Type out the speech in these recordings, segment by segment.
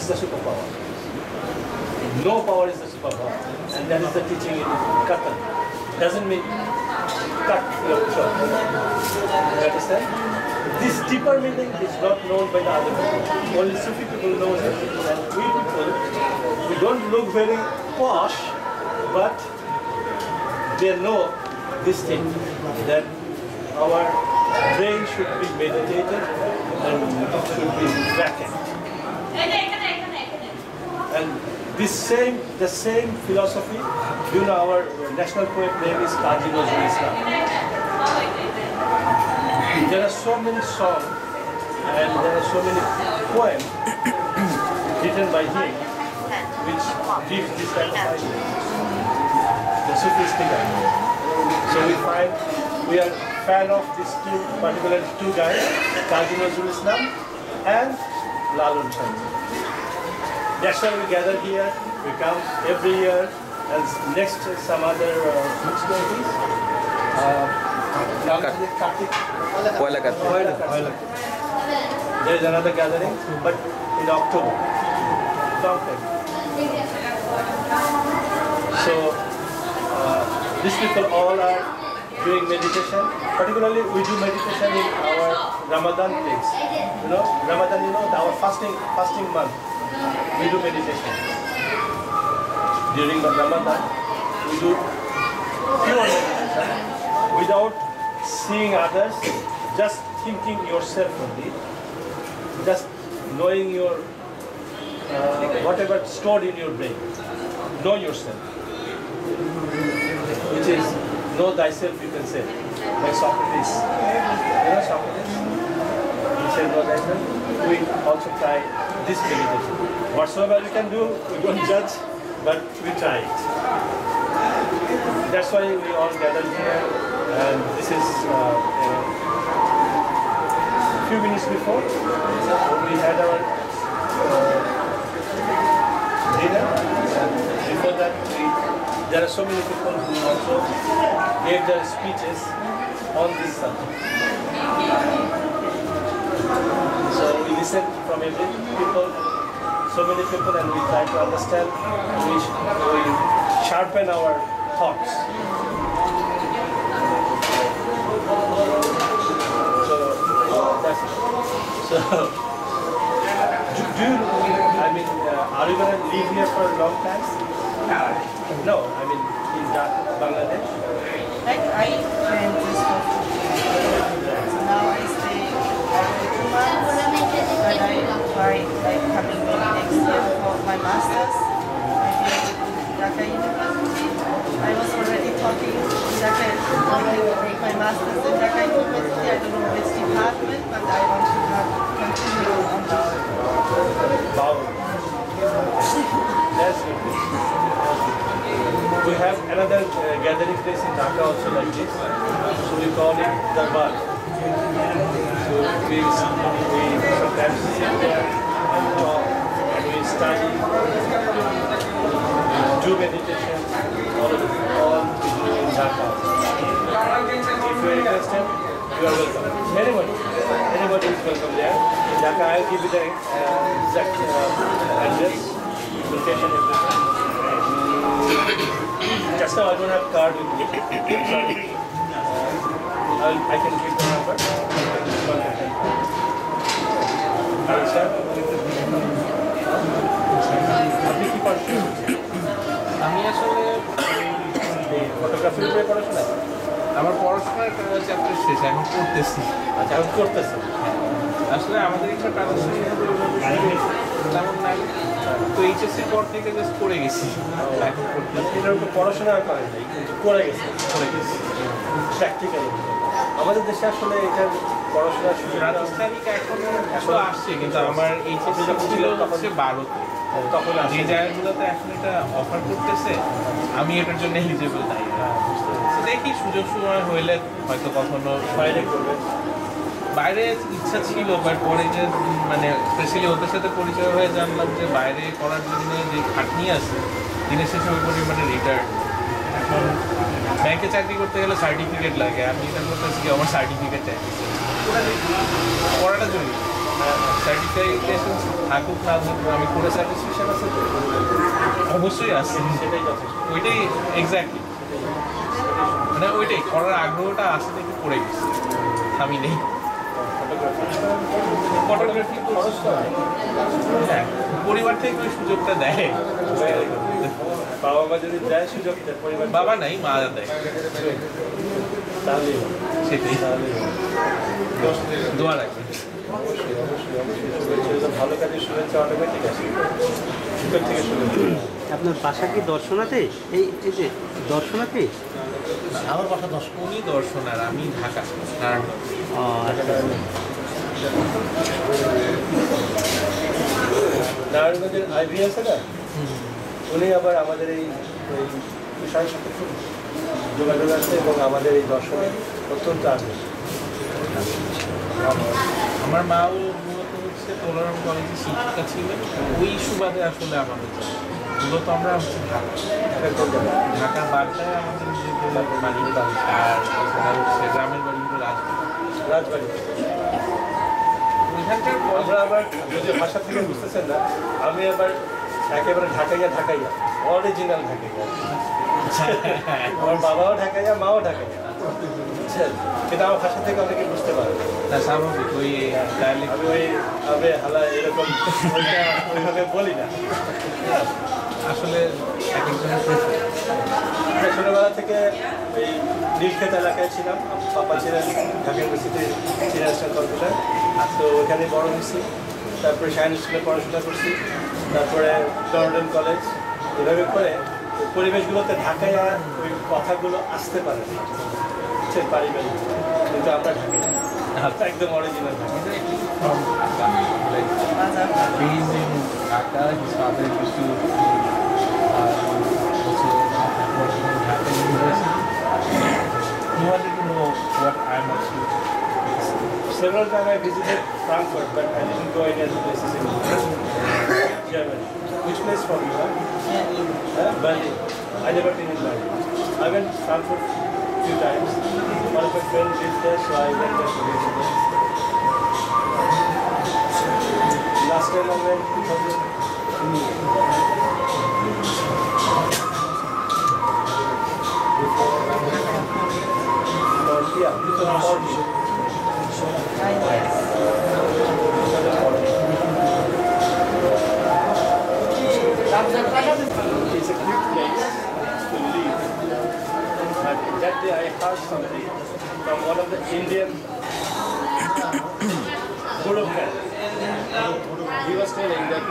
is the superpower. No power is the superpower. And that is the teaching in Katan. Doesn't mean cut your throat. You understand? This deeper meaning is not known by the other people. Only Sufi people know it. And we people, we don't look very posh, but they know this thing, that our brain should be meditated and should be vacant. And the same philosophy, you know, our national poet name is Kazi Nazrul Islam. There are so many songs and there are so many poems written by him which gives this kind of idea, the Sufistic idea. So we find we are fan of these particular two guys, Kazi Nazrul Islam and LALON. That's why we gather here. We come every year, and next some other which day it is? There is another gathering, but in October. So these people all are doing meditation. Particularly, we do meditation in our Ramadan place. You know, Ramadan, you know, our fasting month. We do meditation. During the Ramadan, we do pure meditation without seeing others, just thinking yourself only, just knowing your whatever stored in your brain. Know yourself, which is know thyself, you can say, by Socrates. You know Socrates? He said know thyself. We also try this meditation. Whatsoever we can do, we don't judge, but we try it. That's why we all gathered here, and this is a few minutes before we had our dinner. Before that, there are so many people who also gave their speeches on this subject. So we listen from every people, so many people, and we try to understand. We sharpen our thoughts. So that's it. So do you, I mean, are you going to live here for a long time? No, I mean in Bangladesh. Like I went this for 2 years. So now I stay every 2 months, but I try like coming back next year for my masters. I did Dhaka University. I was already talking in Dhaka. I will take my masters in Dhaka University. I don't know which department, but I want to continue on this. Wow. That's good. We have another gathering place in Dhaka also like this. So we call it Darbar. So we sometimes sit there and talk, and we study, do meditation, all we do in Dhaka. If you are interested, you are welcome. Anybody is welcome there. In Dhaka, I'll give you the exact address, location, everything. Just now I don't have card with me. Sorry. I can give the number. আপনি কি করছেন? আমি আসলে ফটোগ্রাফির উপরে পড়াশোনা? আমার পড়াশোনার চ্যাপ্টার শেষ, এখন করতেছি। আচ্ছা, এখন করতেছেন। আসলে আমাদের একটা প্রাদেশিক তেমন নাই, তো এইচএসসির পর থেকে জাস্ট করে গেছি। এখন করতেছি। এটার উপর পড়াশোনা করেন নাই, করে গেছি প্র্যাকটিক্যালি। আমাদের দেশে আসলে এটার পড়াশোনা প্রাতিষ্ঠানিক এখনো আসছে, কিন্তু আমার এইচএসসি ছিল হচ্ছে 12-তে। তখন যে জায়গাগুলোতে এখন এটা অফার করতেছে, আমি এটার জন্য এলিজিবল নাই। দেখি সুযোগ সময় হইলে হয়তো কখনো বাইরে করবে। বাইরে ইচ্ছা ছিল, বাট পরে যে মানে স্পেশালি ওদের সাথে পরিচয় হয়ে জানলাম যে বাইরে করার জন্য যে খাটনি আছে, দিনের শেষে ওই পরিমাণে রিটার্ন। এখন ব্যাংকে চাকরি করতে গেলে সার্টিফিকেট লাগে, আমি এটা করতেছি কি আমার সার্টিফিকেট চাইতেছি, পড়াটা জরুরি। সার্টিফিকেশন থাকুক না থাকুক আমি করে স্যাটিসফ্যাকশন আছে তো? অবশ্যই আছে, সেটাই যথেষ্ট। ওইটাই এক্স্যাক্টলি, মানে ওইটাই করার আগ্রহটা আছে দেখে করে গেছি, আমি নেই। ফটোগ্রাফি খরচ তো হয়। হ্যাঁ, পরিবার থেকে ওই সুযোগটা দেয়। বাবা মা যদি দেয় সুযোগ দেয়, পরিবার বাবা নাই, মা দেয়, তাহলেই সেটাই তাহলেই দোয়া রাখি। অবশ্যই অবশ্যই অবশ্যই ভালো কাজে শুভেচ্ছা অটোমেটিক আসে, ভিতর থেকে শুভেচ্ছা। আপনার বাসা কি দর্শনাতে? এই এই যে দর্শনাতে? আমার বাসা উনি দর্শনার, আমি ঢাকা। নারায়ণগঞ্জের আইভি আছে না, উনি আবার আমাদের এই বিষয়ের সাথে খুব যোগাযোগ আছে এবং আমাদের এই দর্শনে অত্যন্ত আগ্রহী। আমার মাও মূলত হচ্ছে তোলারাম কলেজে শিক্ষিকা ছিলেন, ওই সুবাদে আসলে আমাদের মূলত আমরা হচ্ছে ঢাকার বাড্ডায় আমাদের বাড়ি, আর হচ্ছে গ্রামের বাড়ি হলো রাজবাড়ি। ওইখানকার আমরা আবার যদি ভাষা থেকে বুঝতেছেন না, আমি আবার একেবারে ঢাকাইয়া অরিজিনাল ঢাকাইয়া। আমার বাবাও ঢাকাইয়া, মাও ঢাকাইয়া, বুঝছেন? কিন্তু আমার ভাষা থেকে অনেকে বুঝতে পারে না, স্বাভাবিক ওই ডায়ালেক্ট। আমি ওই আবে হালা এরকম ওইভাবে বলি না। আসলে এক একজনের আমরা ছোটোবেলা থেকে এই নীলক্ষেত এলাকায় ছিলাম, পাপা ছিলেন ঢাকা ইউনিভার্সিটির সিনিয়র কম্পিউটার, তো ওখানে বড় হয়েছি। তারপরে সায়েন্স স্কুলে পড়াশোনা করছি, তারপরে টর্ডেন কলেজ। এভাবে করে পরিবেশগুলোতে ঢাকায় ওই কথাগুলো আসতে পারে না, বুঝছেন, পারিবারিক। কিন্তু আমরা ঢাকায় একদম original Dhaka. He's in Dhaka. His father used to also working in Dhaka University. He wanted to know what I'm up to. Several times I visited Frankfurt, but I didn't go any other places in Germany. Which place from you? Berlin. I never been in Berlin. I went to Frankfurt a few times. One of my friends lives there, so I went there to visit them. Last time I went 2000. Yeah, 2040. 9 years. It's a good place to live. But that day I heard something from one of the Indian bureaucrats. He was telling that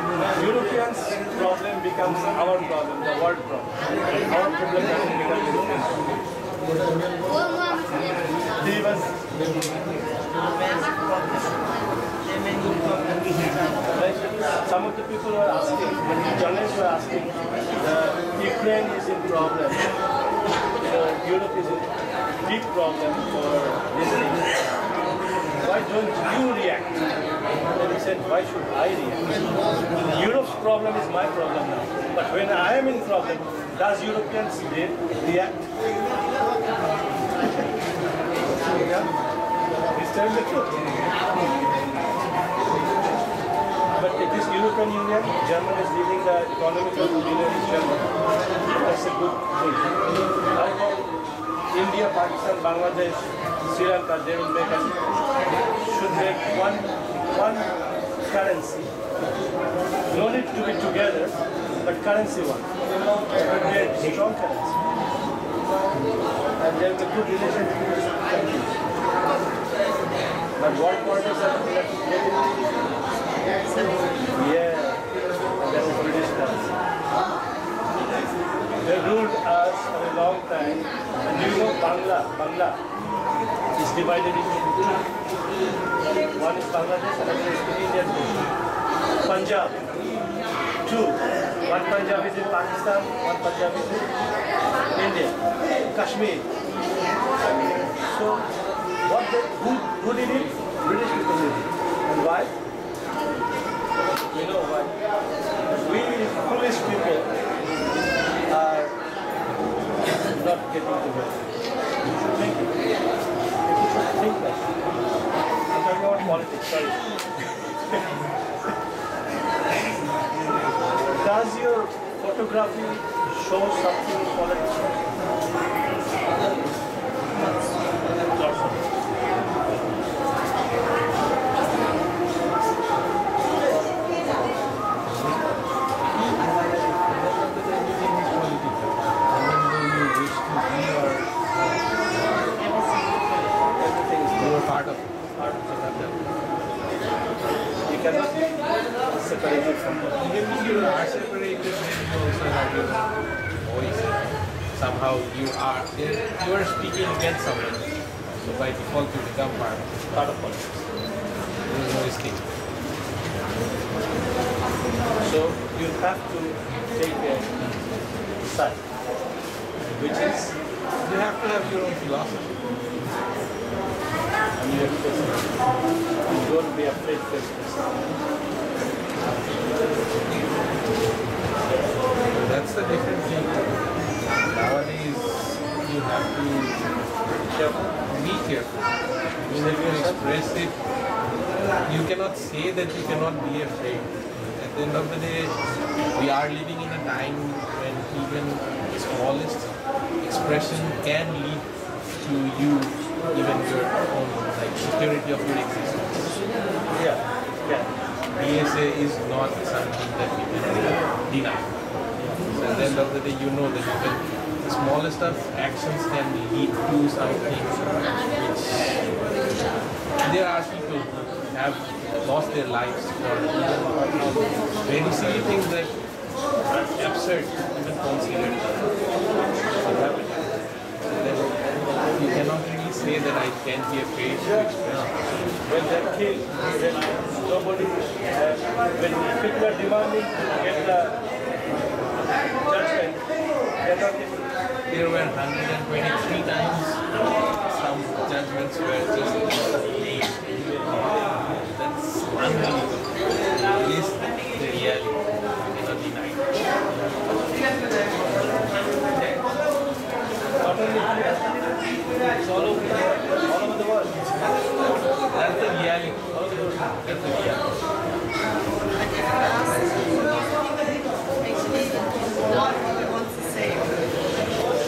Europeans' problem becomes our problem, the world problem. Our problem doesn't become European problem. He was like, some of the people were asking, journalists were asking, Ukraine is in problem, Europe is in deep problem for this thing. Why don't you react? And he said, why should I react? Europe's problem is my problem now. But when I am in problem, does Europeans react? He's telling the truth. But it is European Union, Germany is leading the economic union is Germany. That's a good thing. I hope India, Pakistan, Bangladesh, Sri Lanka, they will make should make one currency. No need to be together, but currency one. But they are strong currency. And there is a good relationship with the countries. But world politics are yeah, and that is British currency. They ruled us for a long time. And do you know Bangla is divided into two. One is Bangladesh and another is the Indian people. Punjab, two. One Punjab is in Pakistan, one Punjab is in India. Kashmir. So, who did it? British people did it. And why? You know why? We foolish people are not getting together. You should think it. You should think that. I'm talking about politics, sorry. Does your photography show something in politics? Part of it. You cannot separate it from that. Even if you are separated, then you also have your voice. Somehow you are speaking against someone. So by default you become part of politics. There is no escape. So you have to take a side, which is You have to have your own philosophy. and you have to face it. You don't be afraid to face it. That's the different thing. Nowadays you have to be careful. Even if you express it, you cannot say that you cannot be afraid. At the end of the day, we are living in a time when even the smallest expression can lead to you, even your own security of your existence. Yeah. DSA is not something that we can deny. So at the end of the day, you know that even the smallest of actions can lead to something which there are people who have lost their lives for very silly things that are absurd, even considered. You cannot really say that I can't be afraid to express. When they're killed, when nobody, when people are demanding to get the judgment, they're not able to. There were 123 times some judgments were just delayed. That's unbelievable. It is the reality. You cannot deny it. Not only here, it's all over the world. That's the reality. That's the reality. Actually, not what I want to say.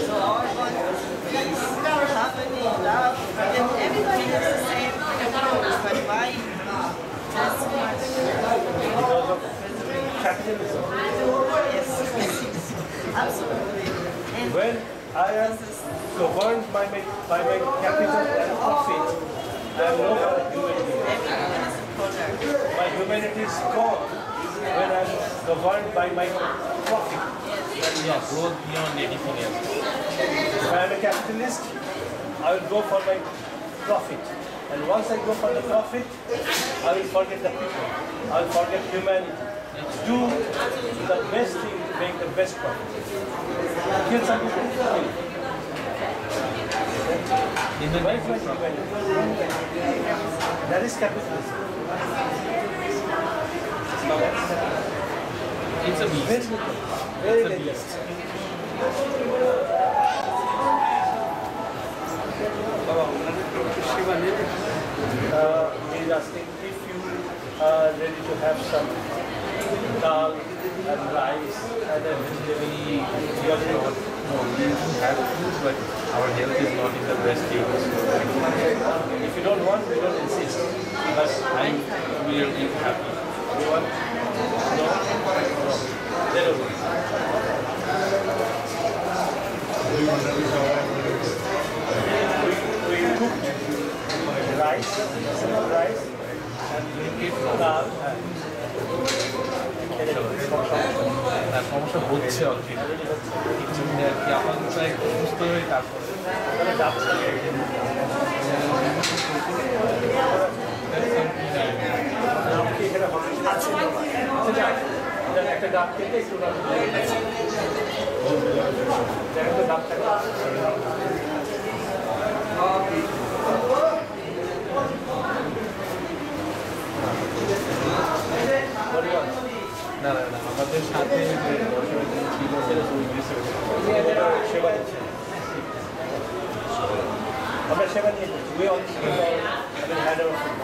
So all I want is peace, harmony, love, and everything is the same. But why there's so much? Because of capitalism. Yes, absolutely. And When I am governed by my capital and profit, I am no more human being. everyone is a product. My humanity is gone when I am governed by my profit. Yeah, growth beyond anything else. If I am a capitalist, I will go for my profit. And once I go for the profit, I will forget the people. I will forget humanity. Do the best thing to make the best profit. Kill some people, kill. In the Why name is my of profit. humanity? That is capitalism. It's a beast. Very It's a dangerous. beast. He is asking if you are ready to have some dal and rice and a vegetable. You are ready to. No, we have food, but our health is not in the best state. If you don't want, we don't insist. But I'm really happy. you want? No? No. They don't want. We cooked rice, simple rice, and we eat dal and তার সমস্যা হচ্ছে already এর জন্য আর কি আপাতত একটু সুস্থ হয়ে তারপরে একটা ডাব খেতে একটু ডাব থাকে না আমাদের সাথে যে দর্শকজন ছিল সেবা দিচ্ছে আমরা সেবা নিয়ে we all had our food.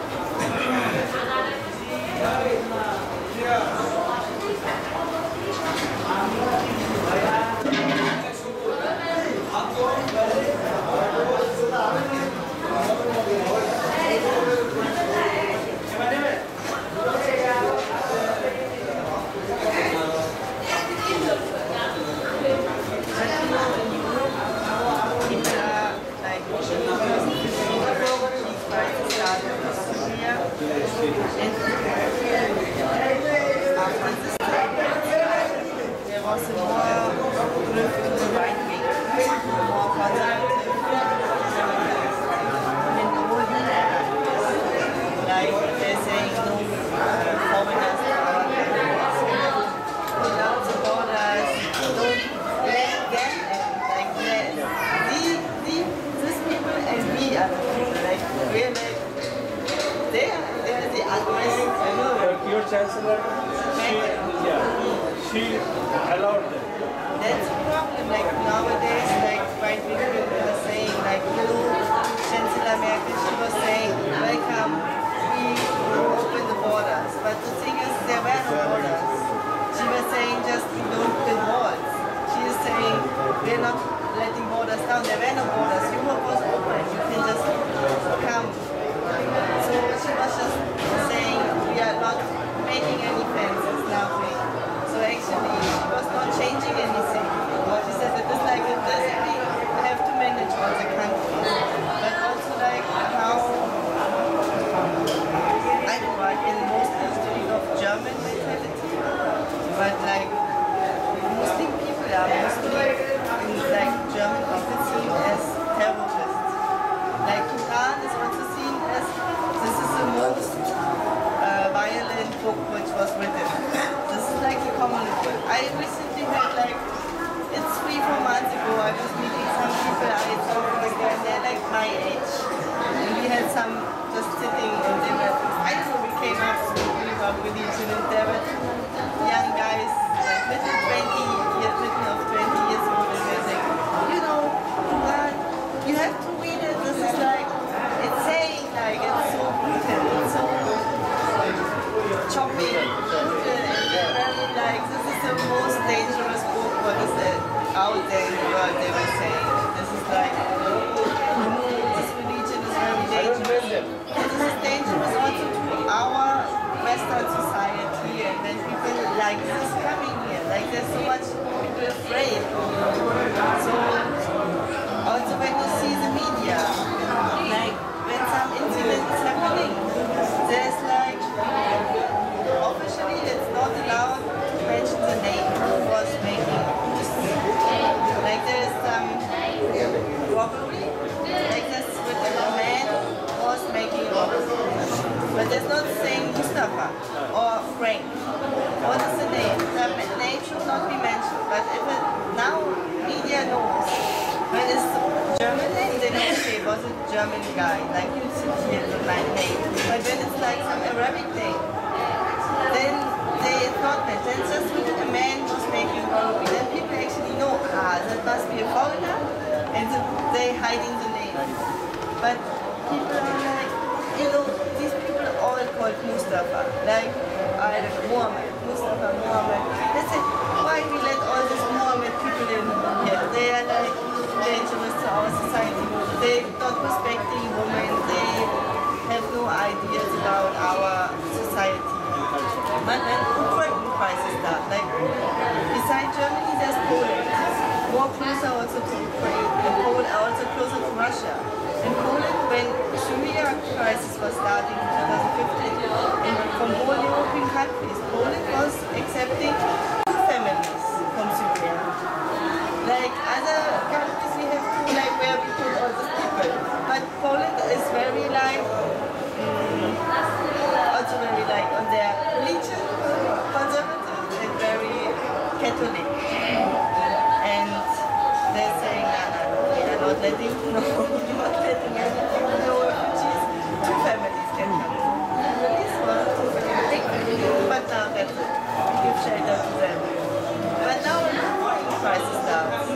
Chancellor, she allowed them. That's the problem. Like nowadays, like white people are saying, like Chancellor Merkel, she was saying, welcome, we open the borders. But the thing is, there were no borders. She was saying just we don't build walls. She is saying we're not letting borders down. There were no borders. Europe was open. You can just come. So she was just saying we are not making any fences, nothing. So actually, she was not changing anything. She said it is like it is, we have to manage all the countries. But also like how, I don't know, I can mostly speak of German mentality, but like Muslim people are mostly like German people seen as terrorists. Like Quran is also seen as, this is the most violent book which was written. This is like the common book. I recently had like, it's 3-4 months ago, I was meeting some people I talked with them, they're like my age. And we had some just sitting and they were, I don't know, we came up speaking about religion and there were two young guys, like middle of 20 years old, and they're saying, you know, you have to read it, this is like, it's saying like, it's so brutal, it's so chopping, brutal, and they're very like, this is the most dangerous book, what is it, out there in the world, they were saying. This is like, this religion is very dangerous. And this is dangerous also to our Western society, and when people like this coming here, like there's so much people afraid. So, also when you see the media, like when some incident is happening, there's like, officially it's not allowed to mention the name who was making this. Like there is some robbery, like this with a man was making robbery. But there's not saying Mustafa or Frank. What is the name? The name should not be mentioned. But if it, now media knows when it's German name, they don't say it was a German guy, like you see here the name. But when it's like some Arabic name, then it's not mentioned. It's just with a man who's making robbery. Then people actually know, that must be a foreigner, and so they hiding the name. But people are like, you know, these people are all called Mustafa. Like, I don't know, Muhammad, Mustafa, Muhammad. They say, why we let all these Muhammad people in here? They are like dangerous to our society. They're not respecting women. They have no ideas about our society. But when Ukraine crisis started, like besides Germany, there's Poland. More closer also to Ukraine, and Poland also closer to Russia. In Poland, when Syria crisis was starting in 2015, and from all European countries, Poland was accepting 2 families from Syria. Like other countries, we have to like where we put all these people. But Poland is very like. Also very like on their religion, conservative and very Catholic. And they're saying, we are not letting, no refugees. 2 families can come. Families, 1, 2 families. But now that's it. We give shelter to them. But now when the Ukraine crisis starts,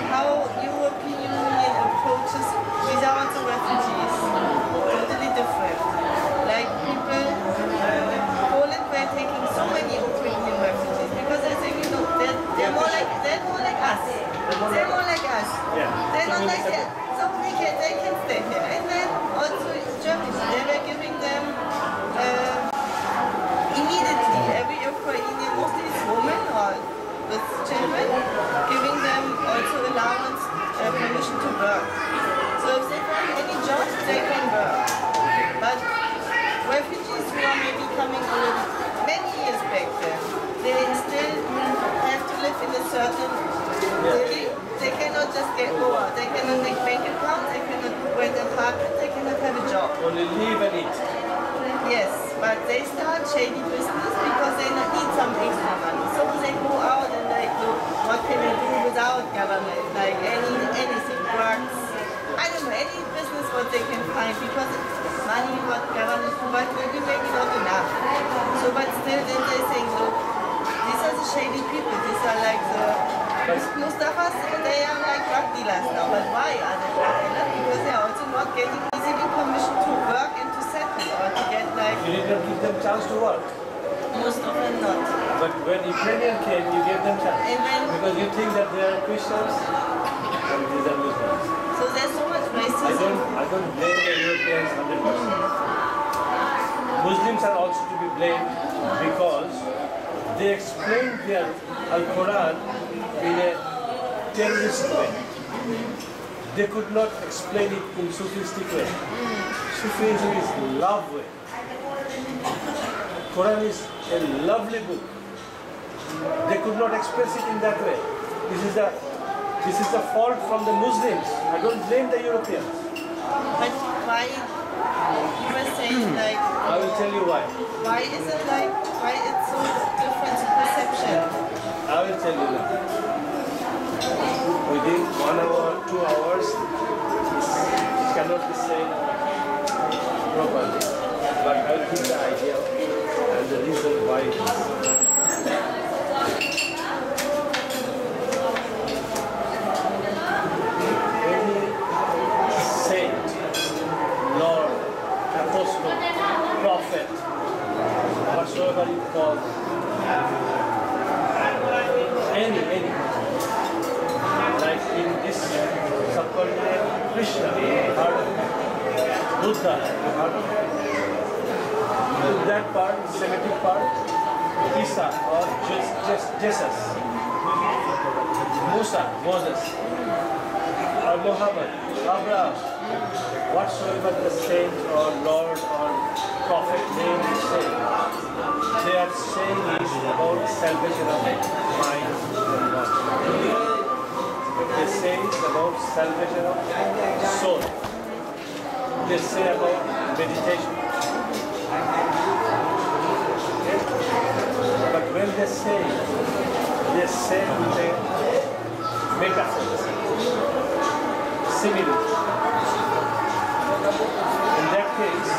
how European Union approaches without the refugees, totally different. Like people like that. So they can stay here. And then also Germany, they were giving them immediately, every Ukrainian, mostly it's women or with children, giving them also allowance, permission to work. So if they find any job, they can work. But refugees who are maybe coming already many years back then, they still have to live in a certain city. They cannot just get over. They cannot make bank accounts, they cannot rent an apartment, they cannot have a job. Only live and eat. Yes, but they start shady business because they need some extra money. So they go out and like, look, what can we do without government? Like anything, drugs, I don't know, any business what they can find because money what government provides will be maybe not enough. So but still then they say, look, these are the shady people, these are like the Mustafas, they are like drug dealers now. But why are they drug dealers? Because they are also not getting easily permission to work and to settle or to get like... You did not give them chance to work. Most of them not. But when Ukrainian came, you gave them chance. Because you think that they are Christians and these are Muslims. So there's so much racism. I don't blame the Europeans 100%. Muslims are also to be blamed because they explained their Al-Quran in a terrorist way. They could not explain it in Sufistic way. Sufism is love way. Quran is a lovely book. They could not express it in that way. This is the fault from the Muslims. I don't blame the Europeans. But why, you were saying like... I will tell you why. Why is it like, why it's so different perception? I will tell you now. Within 1 hour, 2 hours, it cannot be said properly. But I will give the idea and the reason why it is. Lord, Apostle, Prophet, whatsoever you call, any, like in this subcontinent, Krishna, you heard of it. Buddha, you heard of it. In that part, Semitic part, Isa or Jesus, Musa, Moses, or Muhammad, Abraham, whatsoever the saint or Lord or Prophet name is saying, they are saying is about salvation of mind and body. They say it's about salvation of soul. They say about meditation. But when they say with a metaphor, simile. In that case,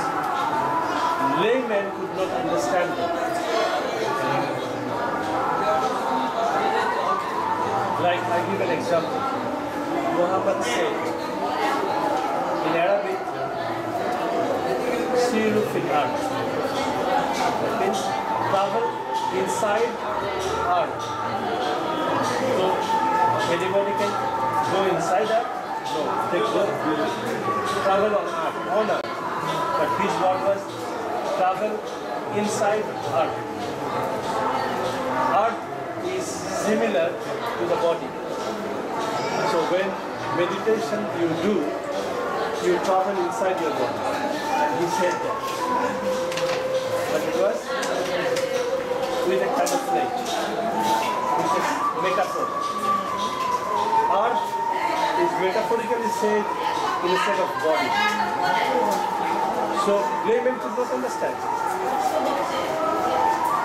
laymen could not understand them. Like I give an example. Muhammad said in Arabic, Siru fil ard. That means travel inside art. So anybody can go inside art? No, they go travel on art. But his word was travel inside art. Art is similar to the body. So when meditation you do, you travel inside your body. He said that. But it was with a camouflage, which is metaphor. Art is metaphorically said instead of body. So laymen could not understand.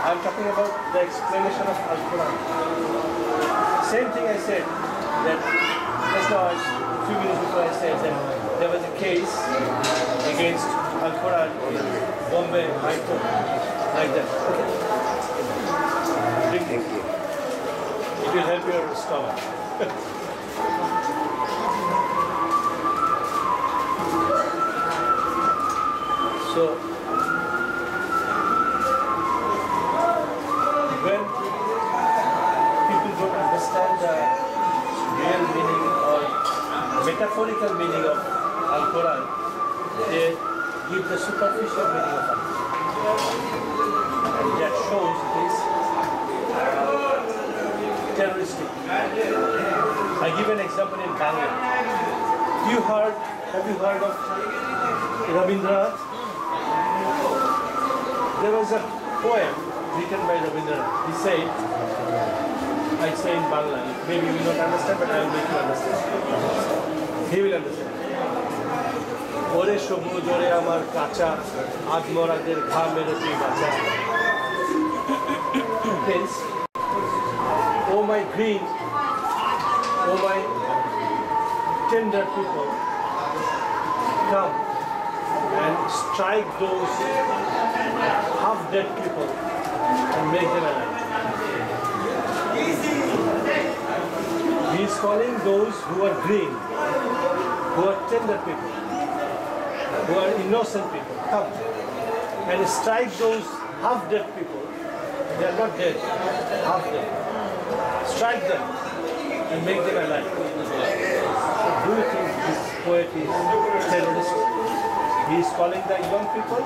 I am talking about the explanation of Al-Quran. Same thing I said that just now, a few minutes before I said that there was a case against Al-Quran in Bombay High Court, like that. Thank you. It will help your stomach. So, when people don't understand the real meaning or metaphor metaphorical meaning of Al-Quran, they give the superficial meaning of Al-Quran. And that shows it is terroristic. I give an example in Bangla. Have you heard of Rabindranath? There was a poem written by Rabindranath. He said, I say in Bangla, maybe you will not understand, but I will make you understand. He will understand. Ore সবুজ ওরে আমার কাঁচা আদমরাদের ঘা মেরে তুই বাঁচা means, oh my green, oh my tender people, come and strike those half-dead people and make them alive. He is calling those who are green, who are tender people, who are innocent people, come and strike those half-dead people. They are not dead, half dead. Strike them and make them alive. So do you think this poet is terrorist? He is calling the young people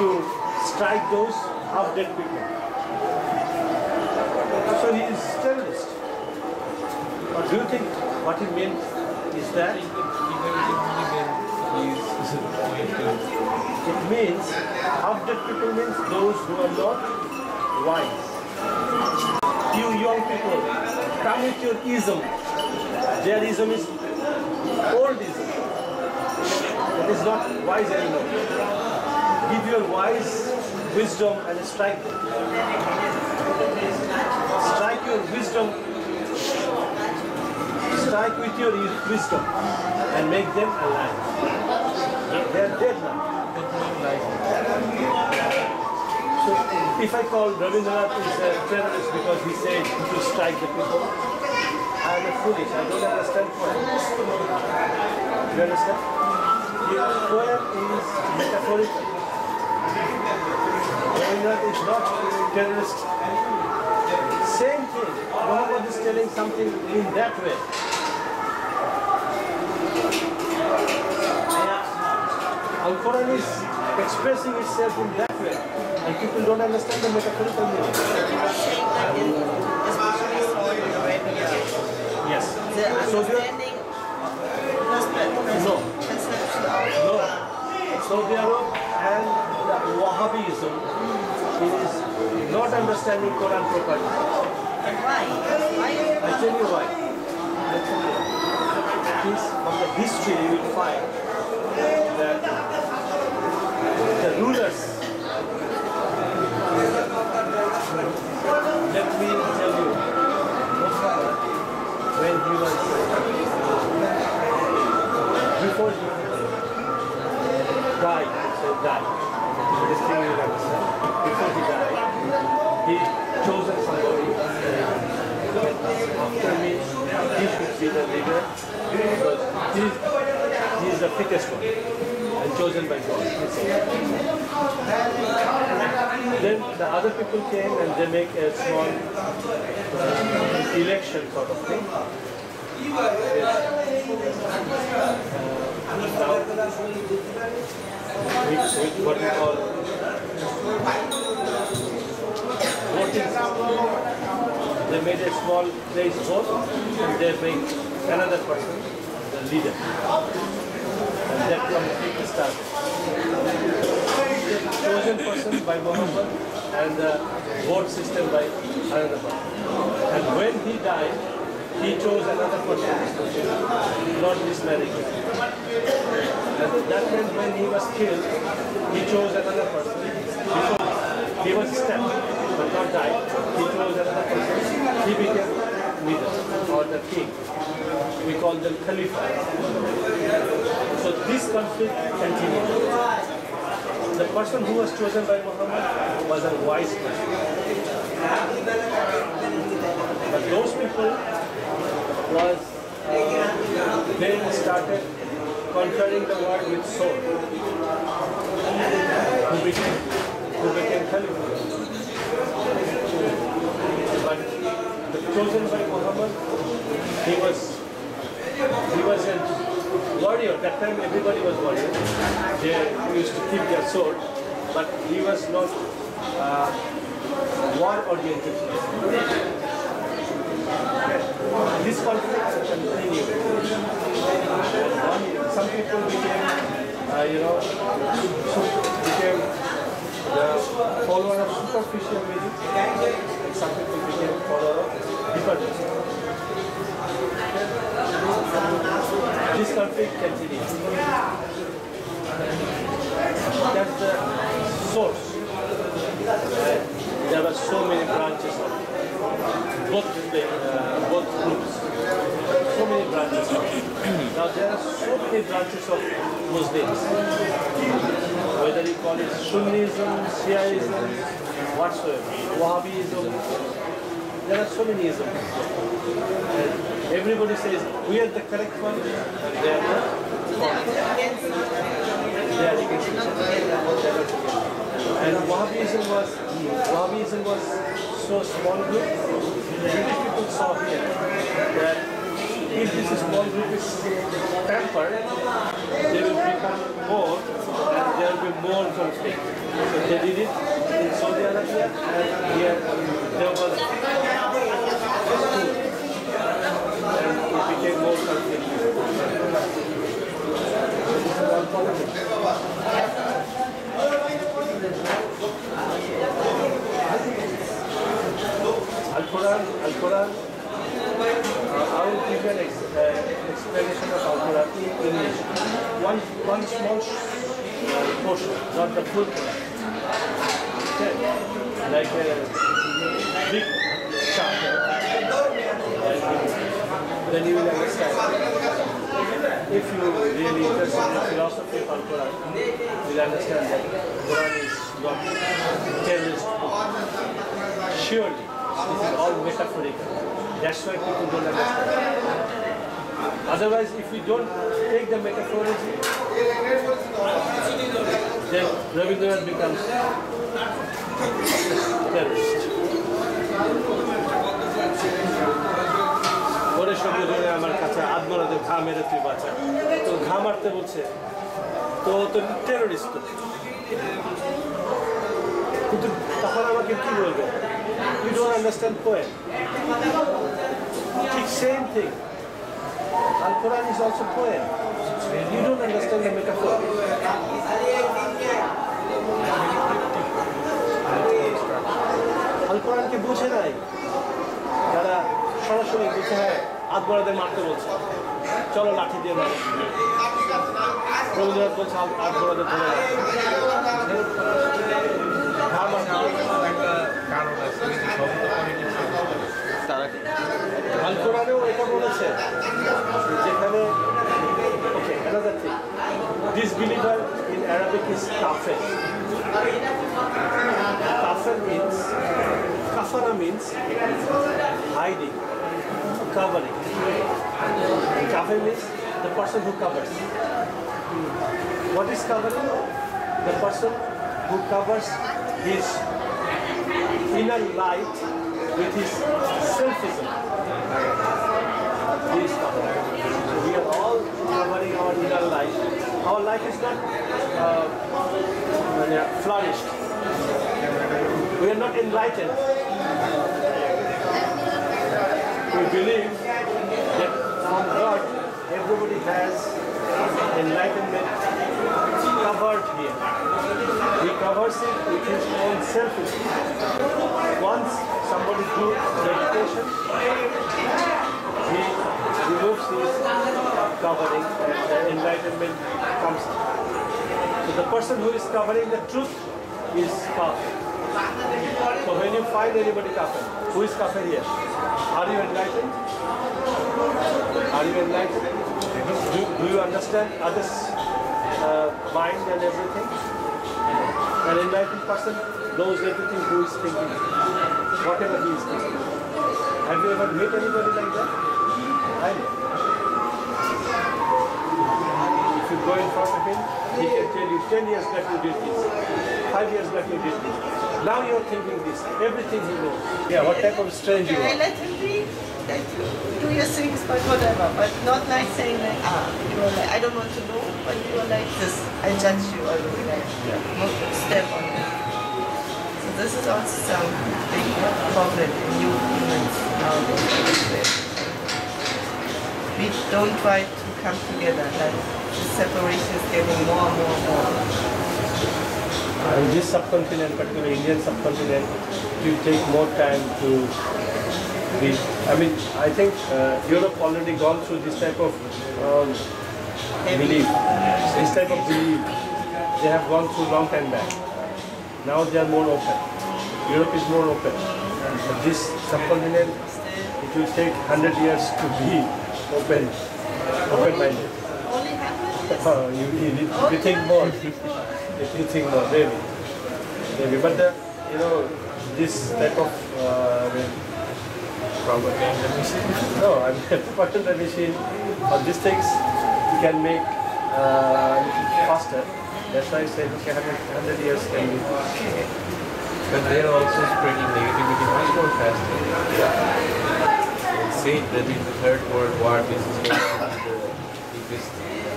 to strike those half-dead people. So he is terrorist. Or do you think what he meant is that? It means half-dead people means those who are not wise. You young people, come with your ism. Their ism is old ism. It is not wise anymore. Give your wise wisdom and strike them. Strike your wisdom. Strike with your wisdom and make them alive. They are dead now. So if I call Rabindranath is a terrorist because he said to strike the people, I am foolish. I don't understand poem. You understand? The poem is metaphorical. Rabindranath is not terrorist. Same thing. Muhammad is telling something in that way. Al-Quran is expressing itself in that way, and people don't understand the metaphorical meaning. You are saying that in, especially Saudi Arabia, Yes. the understanding, No. conception of No. Saudi Arab and the Wahhabism is not understanding Quran properly. and why? Why? I tell you why. This, from the history you will find that the rulers, let me tell you, when he was, before he died, this thing you understand, before he died, he chosen somebody, after me, he should be the leader, because he is the fittest one, and chosen by God. Then the other people came and they make a small election sort of thing. Now, with what we call voting system. They made a small place vote and they make another person the leader. And that completely started. Chosen person by Muhammad and the vote system by another person. And when he died, he chose another person, not this marriage. And that meant when he was killed, he chose another person. Before he was stabbed, but not died. He chose another person. He became leader or the king. We call them Khalifa. So this conflict continued. The person who was chosen by Muhammad was a wise person. But those people was they started conquering the world with sword. Who became Khalifa. But the chosen by Muhammad, he was a warrior. That time everybody was warrior. They used to keep their sword, but he was not war-oriented. This conflict continued. Some people became, became the follower of superficial meaning, and some people became follower of deeper meaning. This conflict continues. That's the source. There were so many branches of both groups. So many branches. Now there are so many branches of Muslims. Whether you call it Sunnism, Shiaism, whatsoever, Wahhabism, there are so many isms. Everybody says we are the correct one, and they are the wrong. They are against each other. And Wahhabism was so small group. Many people saw here that if this small group is pampered, they will become more, and there will be more conflict. So they did it in Saudi Arabia, and here there was and it became more conflict. This is all politics. Al-Quran, I will give an explanation of Al-Quran in English. One small portion, not the full Quran. Okay. Like a big chunk. Then you will understand. If you really interested in the philosophy of Al-Quran, you will understand that Quran is not terrorist book. Surely, this is all metaphorical. That's why people don't understand. Otherwise, if we don't take the metaphorology, then Rabindranath becomes terrorist. ওরে সবুজনে আমার কাছে আদমরাতে ঘা মেরে তুই বাঁচা তো ঘা মারতে বলছে তো টেরোরিস্ট কিন্তু তখন আমাকে কি বলবে you don't understand poem ঠিক same thing Al-Quran is also poem you don't understand the metaphor Al-Quran কে বুঝে নাই যারা সরাসরি বুঝে হয় আদমরাদের মারতে বলছে চলো লাঠি দিয়ে মারো রবীন্দ্রনাথ বলছে আদমরাদের ধরে Al-Quranও এটা বলেছে যেখানে okay another thing disbeliever in Arabic is kafir kafara means hiding covering kafir means the person who covers what is covering the person who covers his inner light with his selfism. He is covering. So we are all covering our inner light. Our life is not flourished. We are not enlightened. We believe that from God everybody has enlightenment covered here. He covers it with his own selfism. Once somebody do meditation, he removes his covering and the enlightenment comes out. So the person who is covering the truth is kafir. So when you find anybody kafir, who is kafir here? Are you enlightened? Are you enlightened? Do you understand others' mind and everything? An enlightened person knows everything who is thinking, whatever he is thinking. Have you ever met anybody like that? I know. If you go in front of him, he can tell you 10 years back you did this, 5 years back you did this. Now you are thinking this, everything he knows. Yeah, what type of strange you are? I let him be. like do your things, but whatever. But not like saying like, you are like, I don't want to know, but you are like this. I judge you always, like, step on it. So this is also some big problem in you humans nowadays. We don't try to come together, like the separation is getting more and more and more. And this subcontinent, particularly Indian subcontinent, will take more time to be. I mean, I think Europe already gone through this type of belief. This type of belief, they have gone through long time back. Now they are more open. Europe is more open. But this subcontinent, it will take 100 years to be open-minded. Only happens. You think more. You think more, maybe. But this type of Propaganda machine. no, I mean propaganda machine or these things you can make faster. That's why I said okay, 100 years can be. But they are also spreading negativity much more faster. It's said that in the Third World War, this is going to be the biggest.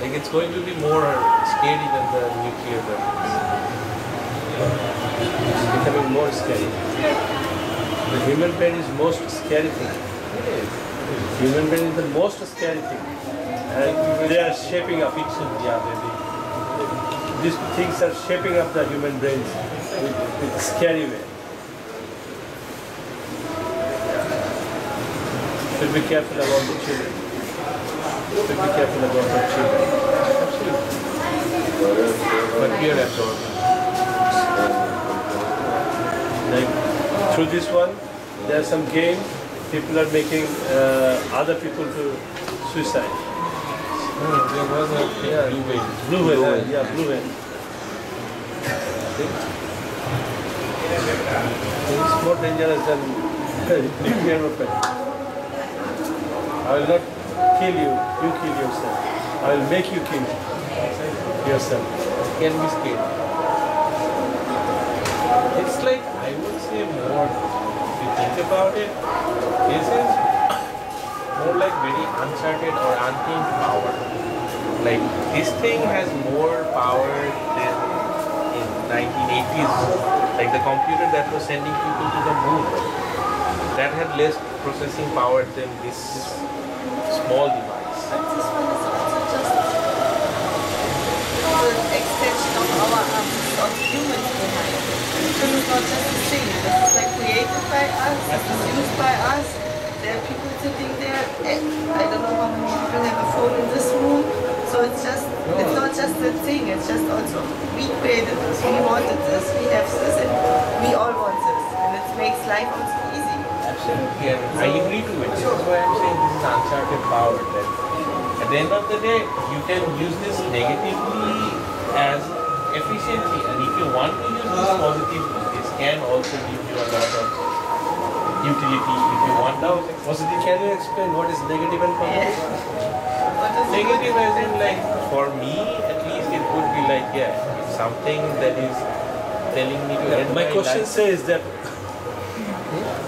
Like it's going to be more scary than the nuclear weapons. It's becoming more scary. The human brain is most scary thing. Human brain is the most scary thing. And they are shaping up. These things are shaping up the human brains with a scary way. Should be careful about the children. Should be careful about the children. But we are absorbing. Like through this one, there are some game. People are making other people to suicide. There was a blue whale. Blue whale, yeah, blue whale. It's more dangerous than nuclear weapon. I will not kill you, you kill yourself. I will make you kill yourself. Can be scary. It's like, I would say more, if you think about it, this is more like very uncharted or untamed power. Like, this thing has more power than in 1980s. Like the computer that was sending people to the moon. That had less processing power than this small device. But this one is also just the extension of our of humans behind. This is not just a thing. This is like created by us, this is used by us. There are people sitting there. I don't know how many people have a phone in this room. So it's not just a thing, it's just also, we created this, we wanted this, we have this, and we all want this. And it makes life also easy. Absolutely, and I agree to it. This is why I'm saying this is uncharted power. That at the end of the day, you can use this negatively as efficiently, and if you want to use this positively, this can also give you a lot of utility. If you want now, Positive, can you explain what is negative and positive? negative as in like, for me at least it would be like, yeah, it's something that is telling me to end My question life. says that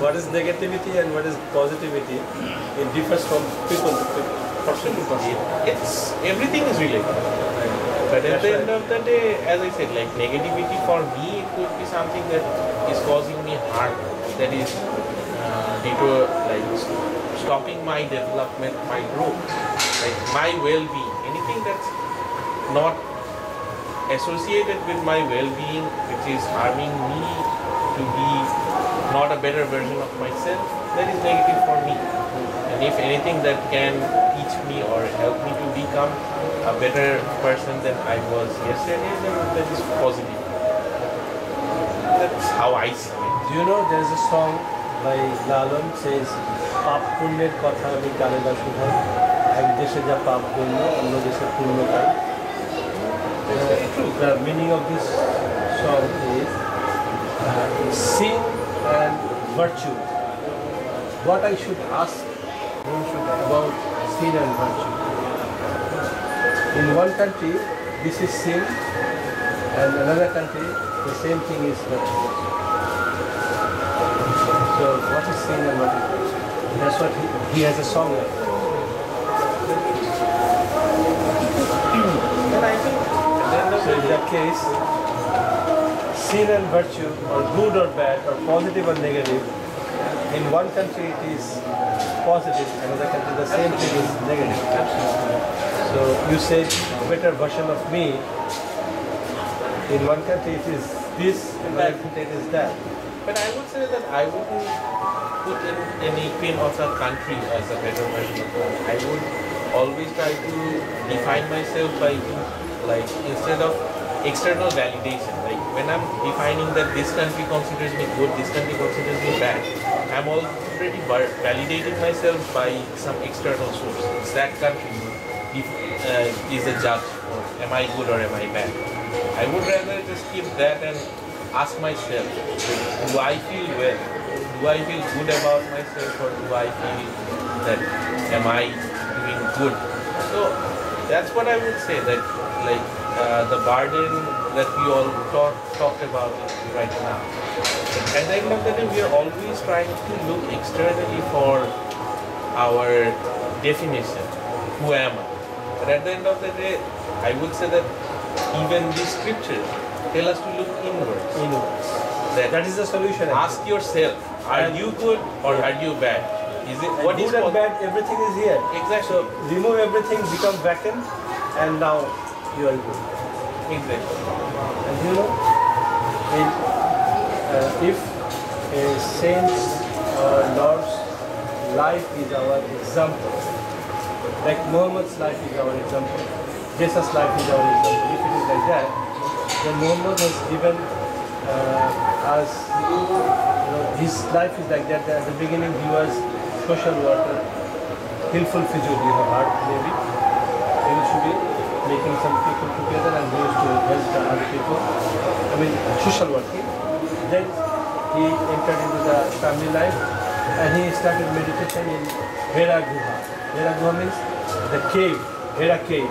what is negativity and what is positivity, it differs from people to people, person to person. It's, everything is related. But at the end of the day, as I said, like negativity for me, it could be something that is causing me harm, that is due to like stopping my development, my growth, like my well-being, anything that's not associated with my well-being, which is harming me to be not a better version of myself, that is negative for me. And if anything that can teach me or help me to become a better person than I was yesterday, then that is positive. That's how I see it. Do you know there is a song by LALON says, "Pap punner kotha ami kane na shudhai, ek deshe ja pap punno, onno deshe punno pai." The meaning of this song is sin and virtue. What I should ask about sin and virtue. In one country, this is sin, and another country, the same thing is virtue. So, what is sin and what is virtue? That's what he has a song like. And I think So in that case, sin and virtue, or good or bad, or positive or negative, in one country it is positive, another country the same thing is negative. So you say better version of me, in one country it is this, in another country it is that. But I would say that I wouldn't put in any pin of a country as a better version of me. I would always try to define myself by, like, instead of external validation. Like when I'm defining that this country considers me good, this country considers me bad, I'm already validating myself by some external source. It's that country is a judge for am I good or am I bad. I would rather just keep that and ask myself, do I feel well? Do I feel good about myself, or do I feel that am I doing good? So that's what I would say, that like the burden that we all talked about right now. At the end of the day, we are always trying to look externally for our definition, who am I? But at the end of the day, I would say that even the scriptures tell us to look inwards. That is the solution. Ask yourself, are you good or are you bad? Is it what good is and bad? Everything is here. Exactly. So remove everything, become vacant, and now you are good. Exactly. And you know, if a saint's or Lord's life is our example, like Muhammad's life is our example, Jesus' life is our example. If it is like that, then Muhammad has given us, his life is like that. At the beginning he was social worker, hilful figure, you have heard maybe. He used to be making some people together and he used to help the other people. I mean, social working. Then he entered into the family life and he started meditation in Hera Guha. Hera Guha means the cave, Hera cave.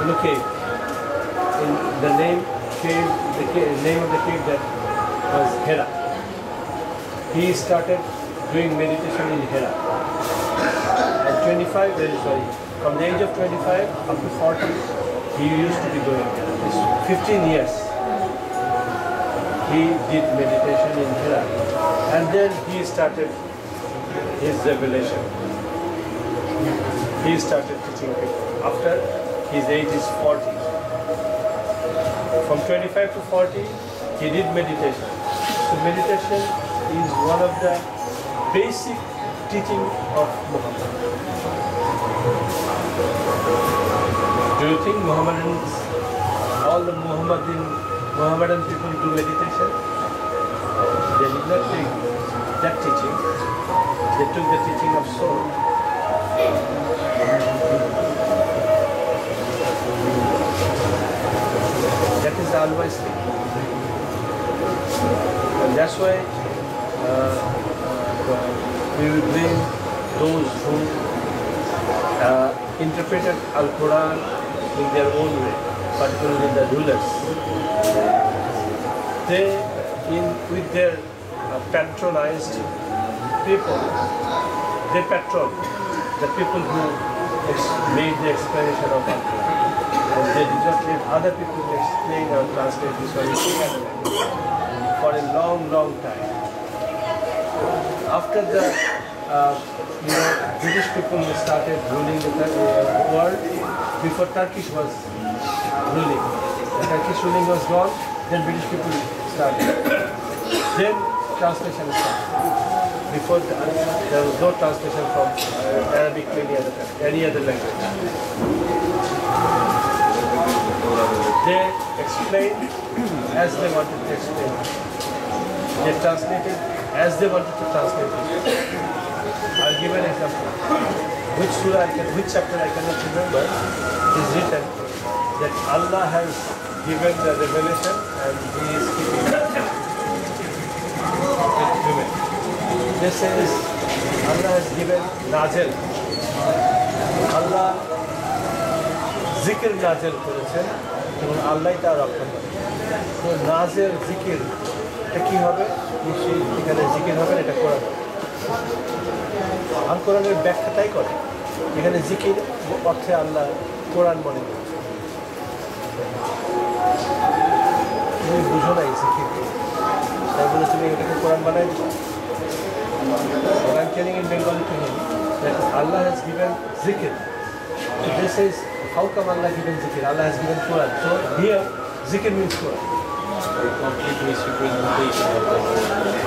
In the cave. In the name cave, name of the cave that was Hera. He started doing meditation in Hera. At 25, from the age of 25 up to 40, he used to be going there. It's 15 years. He did meditation in Hera. And then he started his revelation. He started teaching people. After his age is 40. From 25 to 40, he did meditation. So meditation is one of the basic teaching of Muhammad. Do you think all the Muhammadan people do meditation? They did not take that teaching. They took the teaching of soul. That is the unwise thing. And that's why we will blame those who interpreted Al-Quran in their own way, particularly the rulers. They, with their patronized people, they patron the people who made the explanation of Al-Quran. And they did not let other people to explain or translate this one for a long, long time. After the British people started ruling the world, before Turkish was ruling. The Turkish ruling was gone, then British people started. Then translation started. Before there was no translation from Arabic to any other language. They explained as they wanted to explain. They translated as they wanted to translate it. I'll give an example. Which chapter I cannot remember, is written that Allah has given the revelation and He is keeping it. This says Allah has given Nazil. Allah zikr Nazil করেছেন এবং আল্লাহই তার রক্ষা করে। তো নাজেল জিকির এটা কি হবে? নিশ্চয়ই এখানে জিকির হবে, এটা করা হবে। আল কোরআনের ব্যাখ্যা তাই করে, এখানে জিকির অর্থে আল্লাহ কোরআন মনে করছে। তুমি বুঝো নাই জিকির, তাই বলে তুমি এটাকে কোরআন বানাই দিবা। What I'm telling in Bengali to him that Allah has given zikr. So this is how come Allah given zikr? Allah has given Quran. So here zikr means Quran. A complete misrepresentation of that.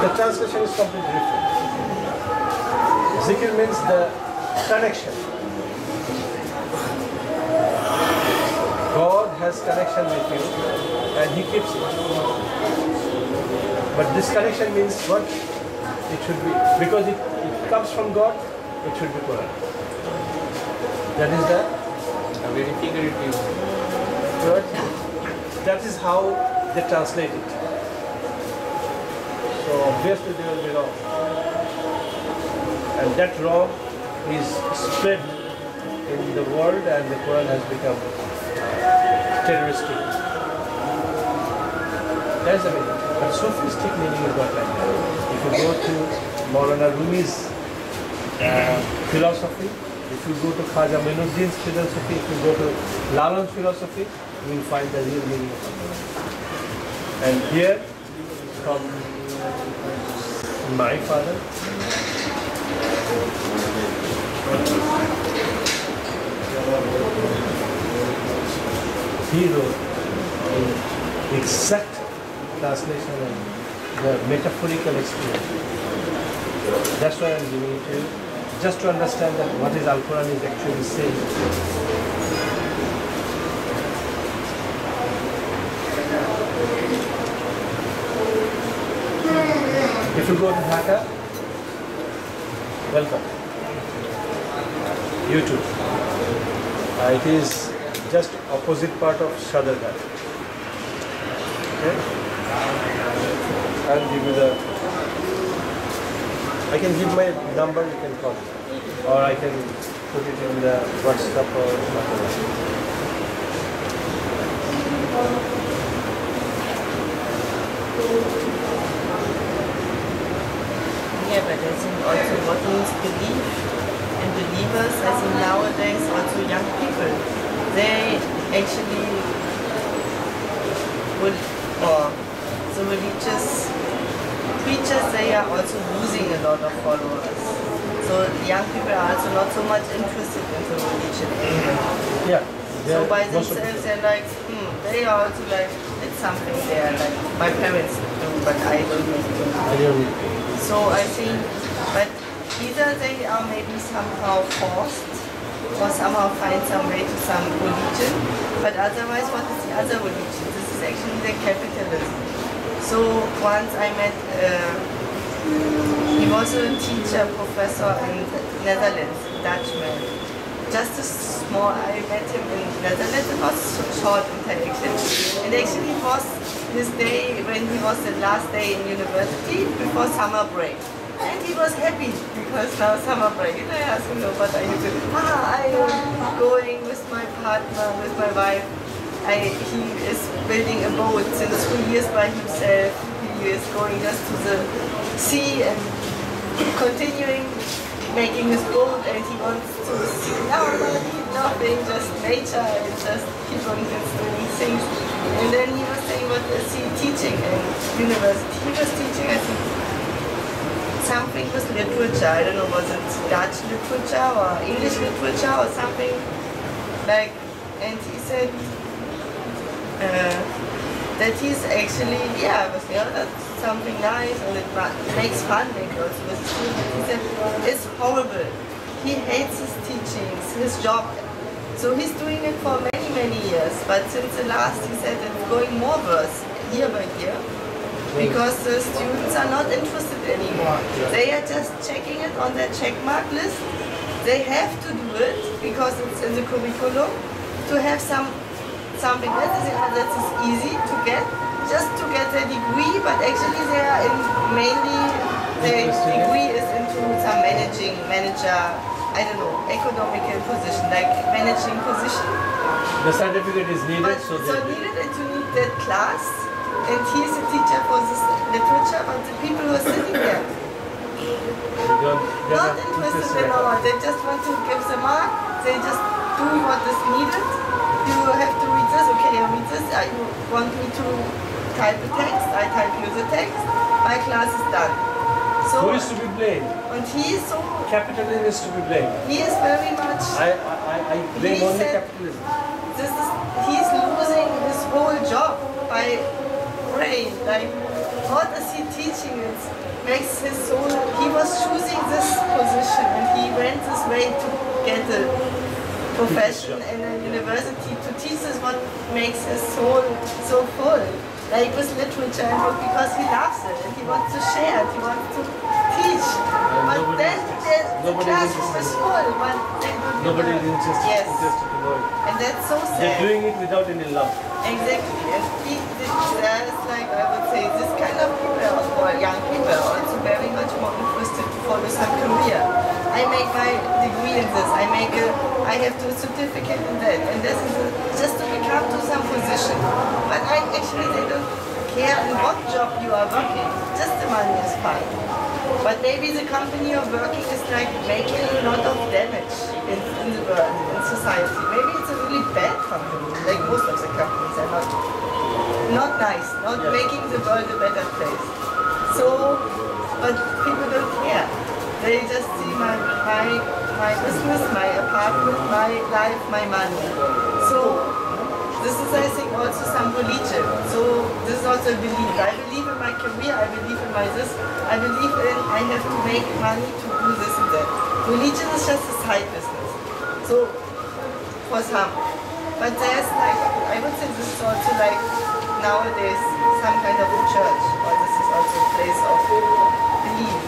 The translation is completely different. Zikr means the connection. God has connection with you and He keeps it. But this connection means what? It should be, because it comes from God, it should be Quran. That is the very figurative. word. That is how they translate it. So obviously they will be wrong. And that wrong is spread in the world and the Quran has become terroristic. That's the meaning. But sophistic meaning is not like that. If you go to Maulana Rumi's philosophy, if you go to Khaja Mainuddin's philosophy, if you go to LALON's philosophy, you will find the real meaning of it. And here, from my father, he wrote an exact translation and the metaphorical experience. That's why I'm giving it to you, just to understand that what is Al-Quran is actually saying. If you go to Dhaka, welcome. YouTube. It is just opposite part of Sadria. Okay? I'll give you the. I can give my number, you can call me. Or I can put it in the WhatsApp or whatever. Yeah, but I think also what means belief and believers, I think nowadays also young people, they actually would, or the religious preachers, they are also losing a lot of followers. So the young people are also not so much interested in the religion anymore. Yeah. So by themselves they're like, they are also like, it's something there, like my parents do, but I don't need to. So I think, but either they are maybe somehow forced or somehow find some way to some religion, but otherwise what is the other religion? This is actually the capitalism. So once I met, he was a teacher, professor in Netherlands, Dutchman. Just a small, I met him in Netherlands, it was a short interaction. And actually it was his day when he was the last day in university before summer break. And he was happy because now summer break. And I asked him, what are you doing? I am going with my partner, with my wife. He is building a boat since 3 years by himself. He is going just to the sea and continuing making his boat, and he wants to see nothing, just nature, and just keep on just doing things. And then he was saying, what is he teaching in university? He was teaching, I think, something with literature. I don't know, was it Dutch literature or English literature or something like, and he said that he's actually, that's something nice and it makes fun because with students. He said, it's horrible. He hates his teachings, his job. So he's doing it for many, many years. But since the last, he said it's going more worse year by year because the students are not interested anymore. They are just checking it on their checkmark list. They have to do it because it's in the curriculum to have something that is easy to get, just to get a degree, but actually they are mainly, their degree is into some manager, I don't know, economical position, like managing position. The certificate is needed, so needed, and you need that class, and he is a teacher for this literature, but the people who are sitting there, Not interested at all. They just want to give the mark. They just do what is needed. You have to read this. Okay, I read this. You want me to type the text? I type you the text. My class is done. So, who is to be blamed? and he is so... Capitalism is to be blamed. He is very much... I blame He only said- capitalism. He's losing his whole job by brain. Like, what is he teaching? It makes his soul... He was choosing this position and he went this way to get a profession in a university to teach us what makes his soul so full. Like with literature and book, because he loves it and he wants to share it, he wants to teach. But then the classroom is full, but they don't Nobody is interested, Yes. interested to know it. And that's so sad. They're doing it without any love. Exactly. And there's like, I would say, this kind of people, or young people, are also very much more interested to follow some career. I make my degree in this, I have to certificate in that, and this is just to become to some position. But they don't care in what job you are working, just the money is fine. But maybe the company you're working is like making a lot of damage in the world, in society. Maybe it's a really bad company, like most of the companies are not nice, not making the world a better place. So, but people don't care. They just see my business, my apartment, my life, my money. So this is, I think, also some religion. So this is also a belief. I believe in my career, I believe in my this, I believe in I have to make money to do this and that. Religion is just a side business. So for some. But there's like, I would say this is also like nowadays some kind of a church, or this is also a place of belief.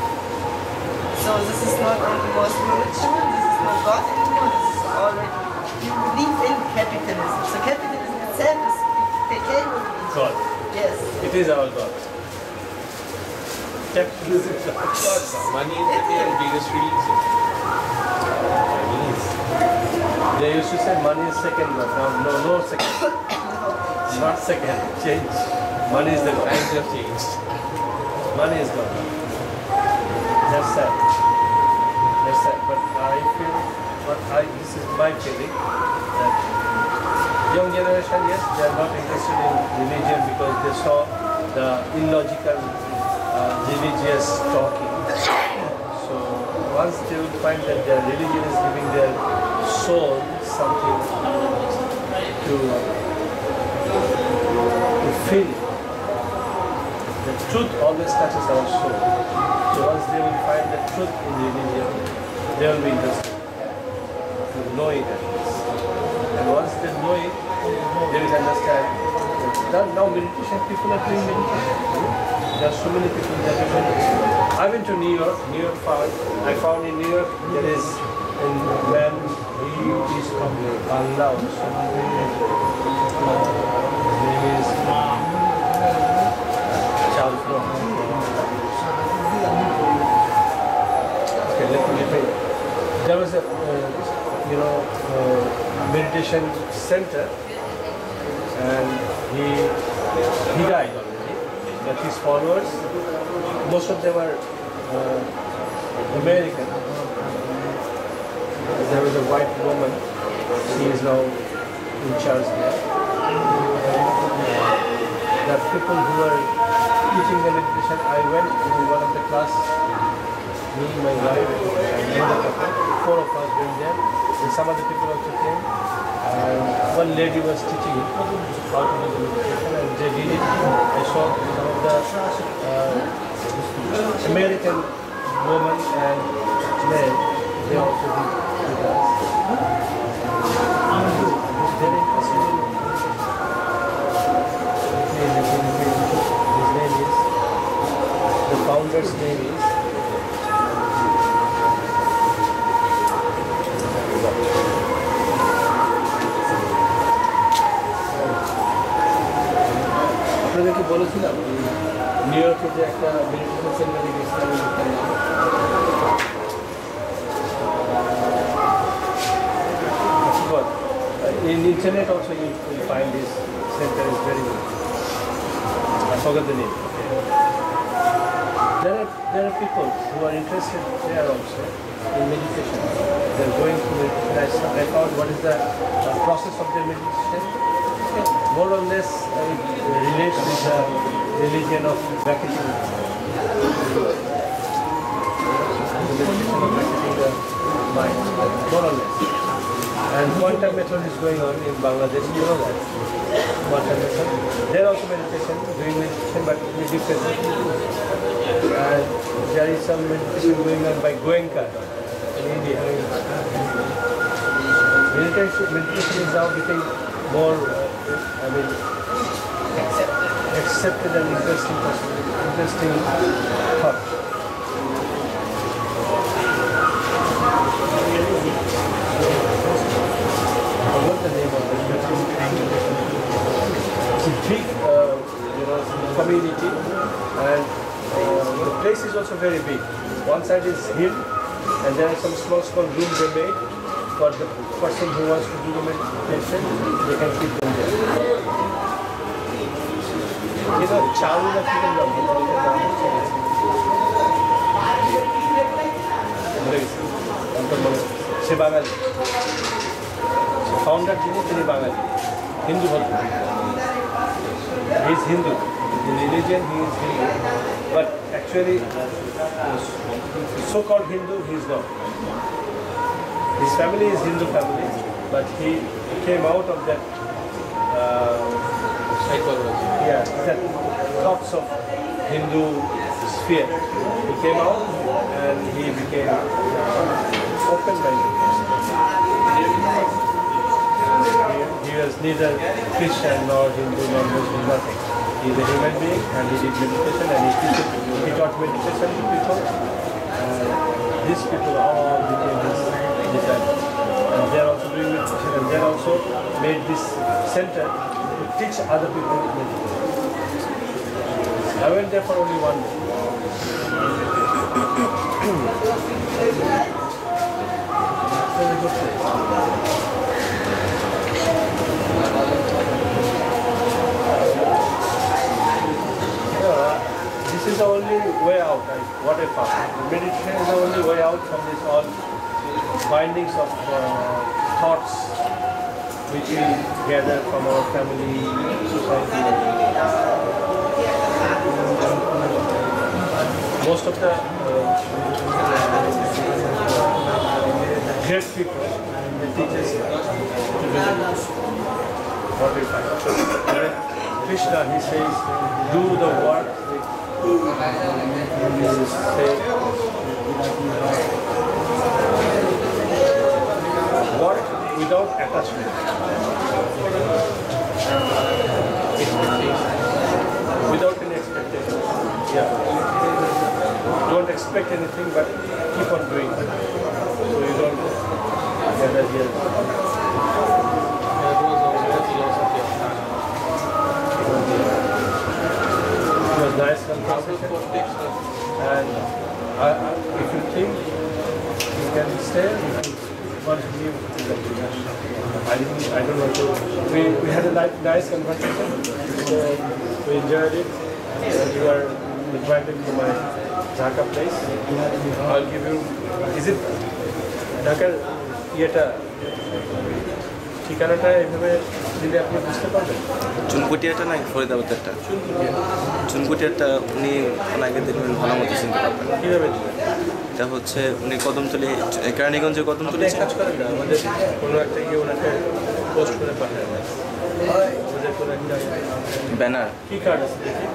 So this is not anymore spiritual, this is not God anymore, this is already, you believe in capitalism. So capitalism itself is, became a religion. God. Yes. It is our God. Capitalism is our God. Money is the biggest religion. They used to say money is second God. Now, no second. Not second. Change. Money is the God. Times have changed. Money is God. That's sad. That's sad. But I feel, this is my feeling, that young generation, yes, they are not interested in religion because they saw the illogical, religious talking. So once they will find that their religion is giving their soul something to feel, the truth always touches our soul. So once they will find the truth in religion, they will be interested to know it at least. And once they know it, they will understand. Now meditation, people are doing meditation. There are so many people that are doing meditation. I went to New York. I found in New York there is a man, he is from Bangla also. His name is Charles Brown. There was a meditation center, and he died already. But his followers, most of them are American. There was a white woman. She is now in charge there. There are people who are teaching the meditation. I went to one of the class. Me, my wife, and another couple, 4 of us went there, and some other people also came, and one lady was teaching how to do the meditation, and they did it. I saw some of the American women and men, they also did us. It's very interesting. His name is, the founder's name is আপনাদেরকে বলেছিলাম new ইয়র্কে যে একটা meditation সেন্টারে গেছিলাম in internet also you will find this center is very good. I forgot the name. there are people who are interested there also in meditation. They're going to meditation. I found what is the process of their meditation. Okay. More or less it relates with the religion of bracketing. The mind, more or less. And quantum method is going on in Bangladesh, you know that. Quantum method. There also meditation, doing meditation, but in a different way. And there is some meditation going on by Goenka in India. Meditation is now becoming more, accepted and interesting thought. What's the name of it? It's a big, community, and the place is also very big. One side is hill, and there are some small rooms they made for the person who wants to do the meditation. They can keep them there. You know, Charlie সে Bengali, founder যিনি তিনি বাঙালি, হিন্দু ভদ্র। He is Hindu. In religion he is Hindu, but actually so-called Hindu he is not. His family is Hindu family, but he came out of that psychology. Yeah, that thoughts of Hindu sphere. He came out and he became open-minded. He was neither Christian nor Hindu nor Muslim, nothing. He is a human being and he did meditation and he taught meditation to people. And these people all became his disciples. And they are also doing meditation, and they also made this center to teach other people meditation. I went there for only one day. Very good place. This is the only way out, what I found. Meditation is the only way out from this all bindings of thoughts which we gather from our family, society. Most of the great people, they teach us to do what we find. Krishna, he says, do the work. He says, work without attachment. Without any expectation. Yeah. Don't expect anything, but keep on doing it. So you don't get that here. It was nice conversation. And if you think you can stay, you want to leave. I don't know. We had a nice conversation. So we enjoyed it. And you are invited to my Dhaka place. I'll give you. Is it Dhaka? Yeta. ঠিকানাটা এভাবে দিলে আপনি বুঝতে পারবেন। চুনকুটিয়াটা না ফরিদাবাদেরটা? চুনকুটিয়াটা উনি আগে দেখবেন ভালো মতো চিনতে পারবেন। কীভাবে দিবেন? এটা হচ্ছে উনি কদমতলি, কেরানীগঞ্জের কদমতলি। কাজ করেন না, আমাদের কোনো একটা গিয়ে ওনাকে পোস্ট করে পাঠায় না, ওদের কোনো একটা ব্যানার। কী কার্ড আছে দেখি?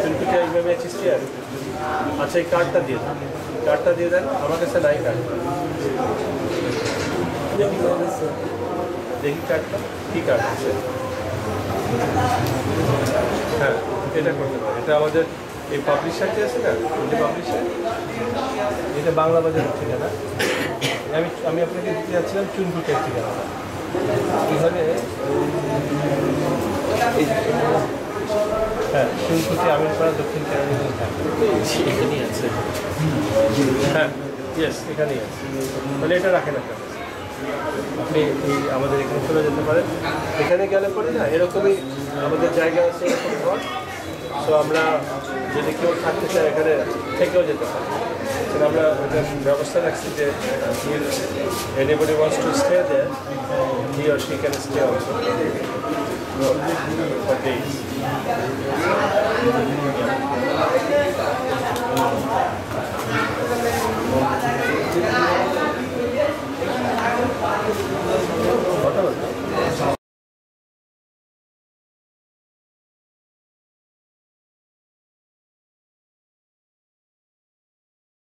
চুনকুটিয়া ইমামিয়া চিস্তিয়া। আচ্ছা, এই কার্ডটা দিয়ে দেন, কার্ডটা দিয়ে দেন। আমার কাছে নাই কার্ড। দেখি কার্ডটা, কী কার্ড আছে? হ্যাঁ, এটা করতে পারে। এটা আমাদের এই পাবলিশারটি আছে না, এটা পাবলিশার, এটা বাংলা বাজারের ঠিকানা। আমি আপনাকে দিতে যাচ্ছিলাম চুনকুটিয়ার ঠিকানাটা। কীভাবে? হ্যাঁ, চুনকুটি আমিন পাড়া, দক্ষিণ কেরানীগঞ্জ। এখানেই আছে। হ্যাঁ, ইয়েস, এখানেই আছে। তাহলে এটা রাখেন আপনার কাছে। আপনি আমাদের এখানে চলে যেতে পারেন। এখানে গেলে পরে না এরকমই আমাদের জায়গা আছে, এরকম ঘর সো আমরা যদি কেউ থাকতে চাই এখানে থেকেও যেতে পারি। আমরা ব্যবস্থা রাখছি যে anybody wants to stay there, he or she can stay also for days.